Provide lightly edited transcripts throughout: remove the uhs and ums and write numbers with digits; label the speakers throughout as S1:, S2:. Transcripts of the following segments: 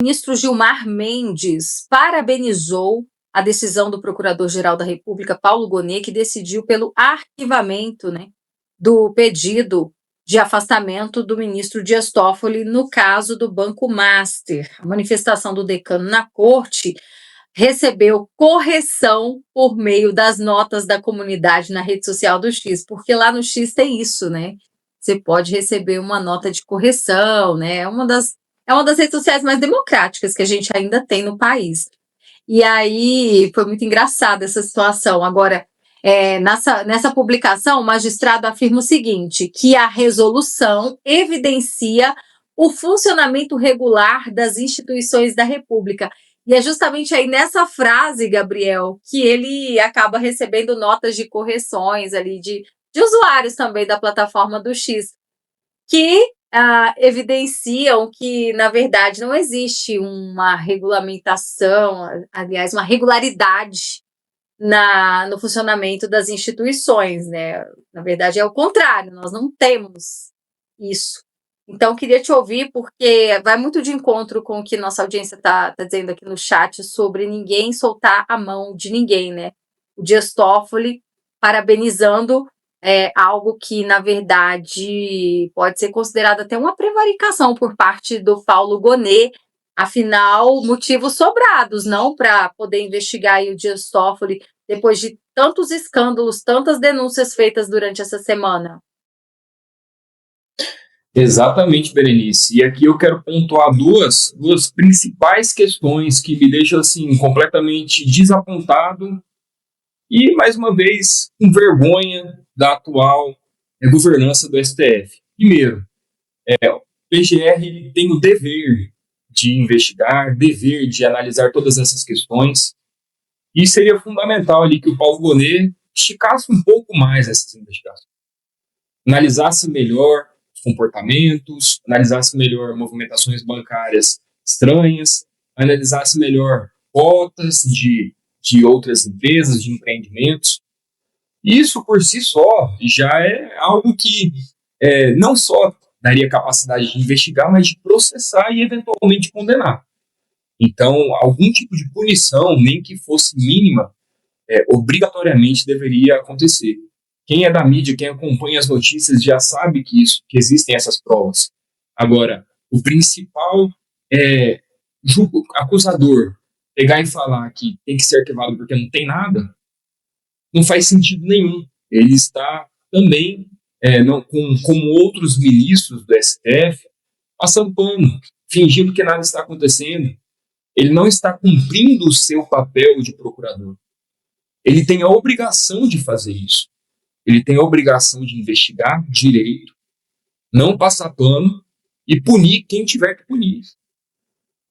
S1: O ministro Gilmar Mendes parabenizou a decisão do Procurador-Geral da República, Paulo Gonet, que decidiu pelo arquivamento, né, do pedido de afastamento do ministro Dias Toffoli no caso do Banco Master. A manifestação do decano na corte recebeu correção por meio das notas da comunidade na rede social do X, porque lá no X tem isso, né? Você pode receber uma nota de correção, né? É uma das redes sociais mais democráticas que a gente ainda tem no país. E aí foi muito engraçada essa situação. Agora, nessa publicação, o magistrado afirma o seguinte, que a resolução evidencia o funcionamento regular das instituições da República. E é justamente aí nessa frase, Gabriel, que ele acaba recebendo notas de correções ali de usuários também da plataforma do X, que evidenciam que, na verdade, não existe uma regulamentação, aliás, uma regularidade no funcionamento das instituições, né? Na verdade, é o contrário, nós não temos isso. Então, queria te ouvir, porque vai muito de encontro com o que nossa audiência está dizendo aqui no chat sobre ninguém soltar a mão de ninguém, né? O Dias Toffoli parabenizando algo que, na verdade, pode ser considerado até uma prevaricação por parte do Paulo Gonet, afinal, motivos sobrados, não para poder investigar aí o Dias Toffoli depois de tantos escândalos, tantas denúncias feitas durante essa semana.
S2: Exatamente, Berenice. E aqui eu quero pontuar duas principais questões que me deixam assim completamente desapontado e, mais uma vez, com vergonha da atual governança do STF. Primeiro, o PGR tem o dever de investigar, dever de analisar todas essas questões, e seria fundamental ali que o Paulo Gonet esticasse um pouco mais essas investigações, analisasse melhor os comportamentos, analisasse melhor movimentações bancárias estranhas, analisasse melhor cotas de outras empresas, de empreendimentos. Isso por si só já é algo que não só daria capacidade de investigar, mas de processar e eventualmente condenar. Então, algum tipo de punição, nem que fosse mínima, obrigatoriamente deveria acontecer. Quem é da mídia, quem acompanha as notícias já sabe que existem essas provas. Agora, o principal acusador pegar e falar que tem que ser arquivado porque não tem nada, não faz sentido nenhum. Ele está também, como outros ministros do STF, passando pano, fingindo que nada está acontecendo. Ele não está cumprindo o seu papel de procurador. Ele tem a obrigação de fazer isso. Ele tem a obrigação de investigar direito, não passar pano e punir quem tiver que punir.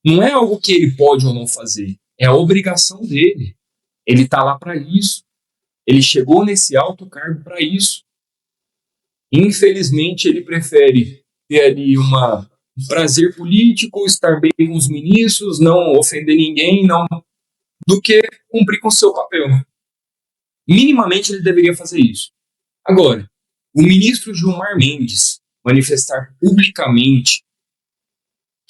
S2: Não é algo que ele pode ou não fazer, é a obrigação dele. Ele está lá para isso. Ele chegou nesse alto cargo para isso. Infelizmente, ele prefere ter ali um prazer político, estar bem com os ministros, não ofender ninguém, do que cumprir com o seu papel. Minimamente, ele deveria fazer isso. Agora, o ministro Gilmar Mendes manifestar publicamente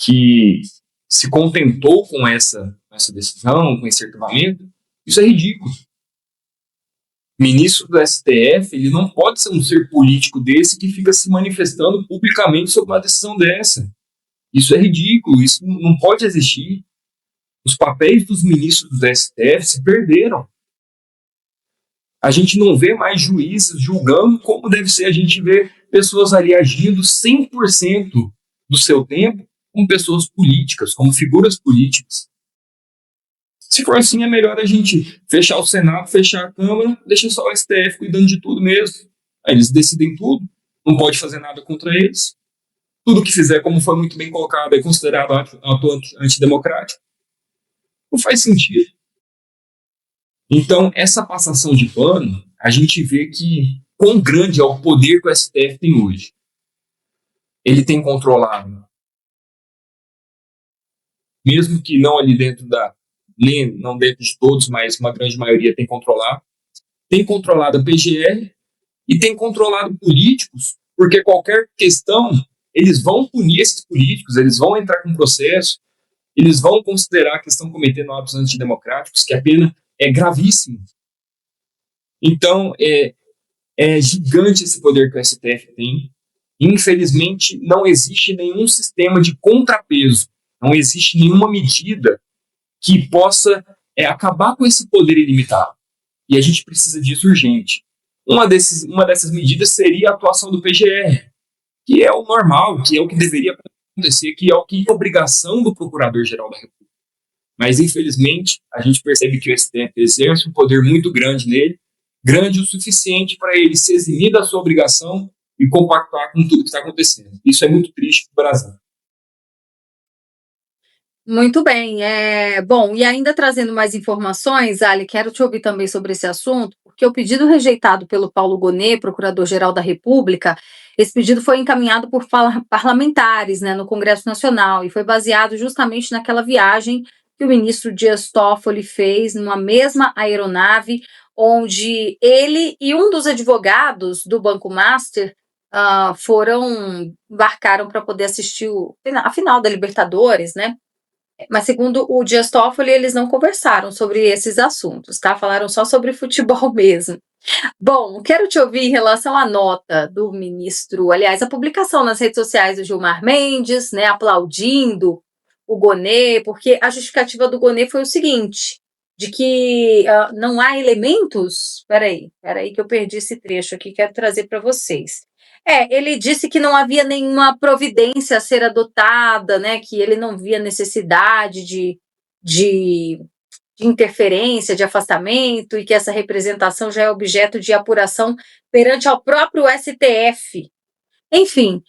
S2: que se contentou com essa decisão, com esse arquivamento, isso é ridículo. O ministro do STF, ele não pode ser um ser político desse que fica se manifestando publicamente sobre uma decisão dessa. Isso é ridículo, isso não pode existir. Os papéis dos ministros do STF se perderam. A gente não vê mais juízes julgando como deve ser. A gente vê pessoas ali agindo 100% do seu tempo como pessoas políticas, como figuras políticas. Se for assim, é melhor a gente fechar o Senado, fechar a Câmara, deixar só o STF cuidando de tudo mesmo. Aí eles decidem tudo, não pode fazer nada contra eles. Tudo que fizer, como foi muito bem colocado, é considerado ato antidemocrático. Não faz sentido. Então, essa passação de pano, a gente vê que quão grande é o poder que o STF tem hoje. Ele tem controlado, mesmo que não ali dentro não dentro de todos, mas uma grande maioria tem controlado a PGR e tem controlado políticos, porque qualquer questão, eles vão punir esses políticos, eles vão entrar com processo, eles vão considerar que estão cometendo atos antidemocráticos, que a pena é gravíssima. Então, é gigante esse poder que o STF tem. Infelizmente, não existe nenhum sistema de contrapeso, não existe nenhuma medida que possa acabar com esse poder ilimitado. E a gente precisa disso urgente. Uma dessas medidas seria a atuação do PGR, que é o normal, que é o que deveria acontecer, que é o que é obrigação do Procurador-Geral da República. Mas, infelizmente, a gente percebe que o STF exerce um poder muito grande nele, grande o suficiente para ele se eximir da sua obrigação e compactuar com tudo que está acontecendo. Isso é muito triste para o Brasil.
S1: Muito bem. Bom, e ainda trazendo mais informações, Ali, quero te ouvir também sobre esse assunto, porque o pedido rejeitado pelo Paulo Gonet, Procurador-Geral da República, esse pedido foi encaminhado por parlamentares, né, no Congresso Nacional e foi baseado justamente naquela viagem que o ministro Dias Toffoli fez numa mesma aeronave, onde ele e um dos advogados do Banco Master embarcaram para poder assistir a final da Libertadores, né? Mas segundo o Dias Toffoli, eles não conversaram sobre esses assuntos, tá? Falaram só sobre futebol mesmo. Bom, quero te ouvir em relação à nota do ministro, aliás, a publicação nas redes sociais do Gilmar Mendes, né, aplaudindo o Gonet, porque a justificativa do Gonet foi o seguinte, de que não há elementos... Peraí que eu perdi esse trecho aqui, quero trazer para vocês. Ele disse que não havia nenhuma providência a ser adotada, né, que ele não via necessidade de interferência, de afastamento, e que essa representação já é objeto de apuração perante ao próprio STF. Enfim,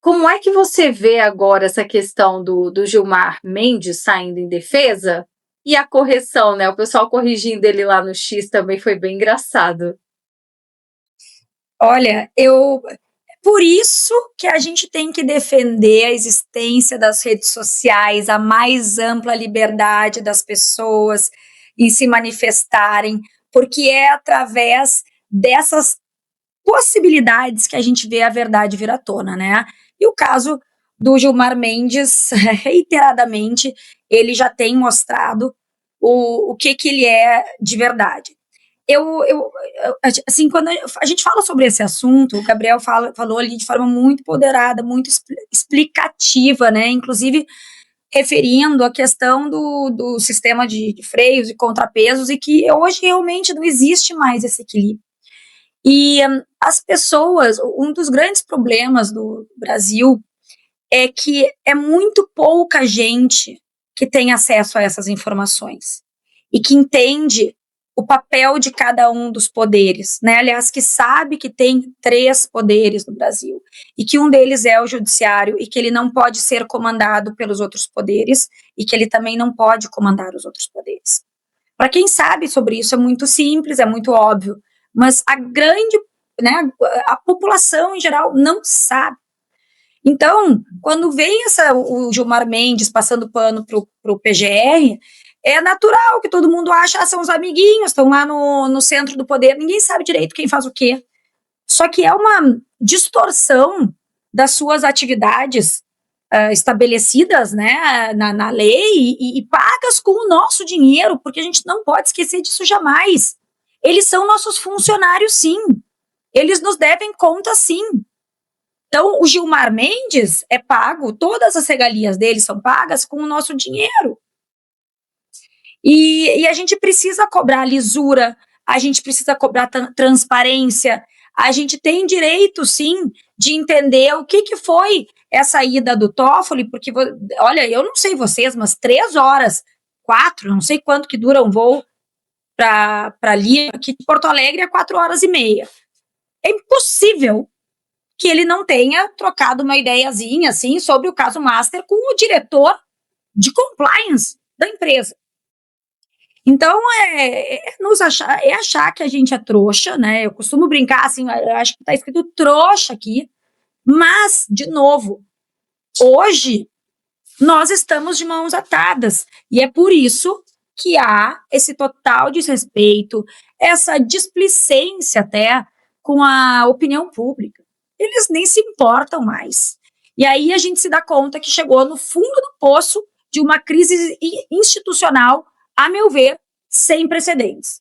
S1: como é que você vê agora essa questão do Gilmar Mendes saindo em defesa? E a correção, né? O pessoal corrigindo ele lá no X também foi bem engraçado.
S3: Olha, por isso que a gente tem que defender a existência das redes sociais, a mais ampla liberdade das pessoas em se manifestarem, porque é através dessas possibilidades que a gente vê a verdade vir à tona, né? E o caso do Gilmar Mendes, reiteradamente, ele já tem mostrado o que ele é de verdade. Assim, quando a gente fala sobre esse assunto, o Gabriel falou ali de forma muito empoderada, muito explicativa, né? Inclusive referindo a questão do sistema de freios e contrapesos, e que hoje realmente não existe mais esse equilíbrio. E as pessoas, um dos grandes problemas do Brasil é que é muito pouca gente que tem acesso a essas informações e que entende o papel de cada um dos poderes, né? Aliás, que sabe que tem 3 poderes no Brasil e que um deles é o judiciário e que ele não pode ser comandado pelos outros poderes e que ele também não pode comandar os outros poderes. Para quem sabe sobre isso é muito simples, é muito óbvio, mas a população em geral não sabe. Então, quando vem o Gilmar Mendes passando pano para o PGR, é natural que todo mundo acha, são os amiguinhos, estão lá no centro do poder, ninguém sabe direito quem faz o quê. Só que é uma distorção das suas atividades estabelecidas, né, na lei e pagas com o nosso dinheiro, porque a gente não pode esquecer disso jamais. Eles são nossos funcionários, sim. Eles nos devem conta, sim. Então, o Gilmar Mendes é pago, todas as regalias dele são pagas com o nosso dinheiro. E a gente precisa cobrar lisura, a gente precisa cobrar transparência, a gente tem direito, sim, de entender o que foi essa ida do Toffoli, porque, olha, eu não sei vocês, mas 3 horas, 4, não sei quanto que dura um voo para Lima, aqui de Porto Alegre é 4h30. É impossível que ele não tenha trocado uma ideiazinha, assim, sobre o caso Master com o diretor de compliance da empresa. Então, achar que a gente é trouxa, né? Eu costumo brincar, assim, eu acho que tá escrito trouxa aqui, mas, de novo, hoje nós estamos de mãos atadas, e é por isso que há esse total desrespeito, essa displicência até com a opinião pública. Eles nem se importam mais. E aí a gente se dá conta que chegou no fundo do poço de uma crise institucional, a meu ver, sem precedentes.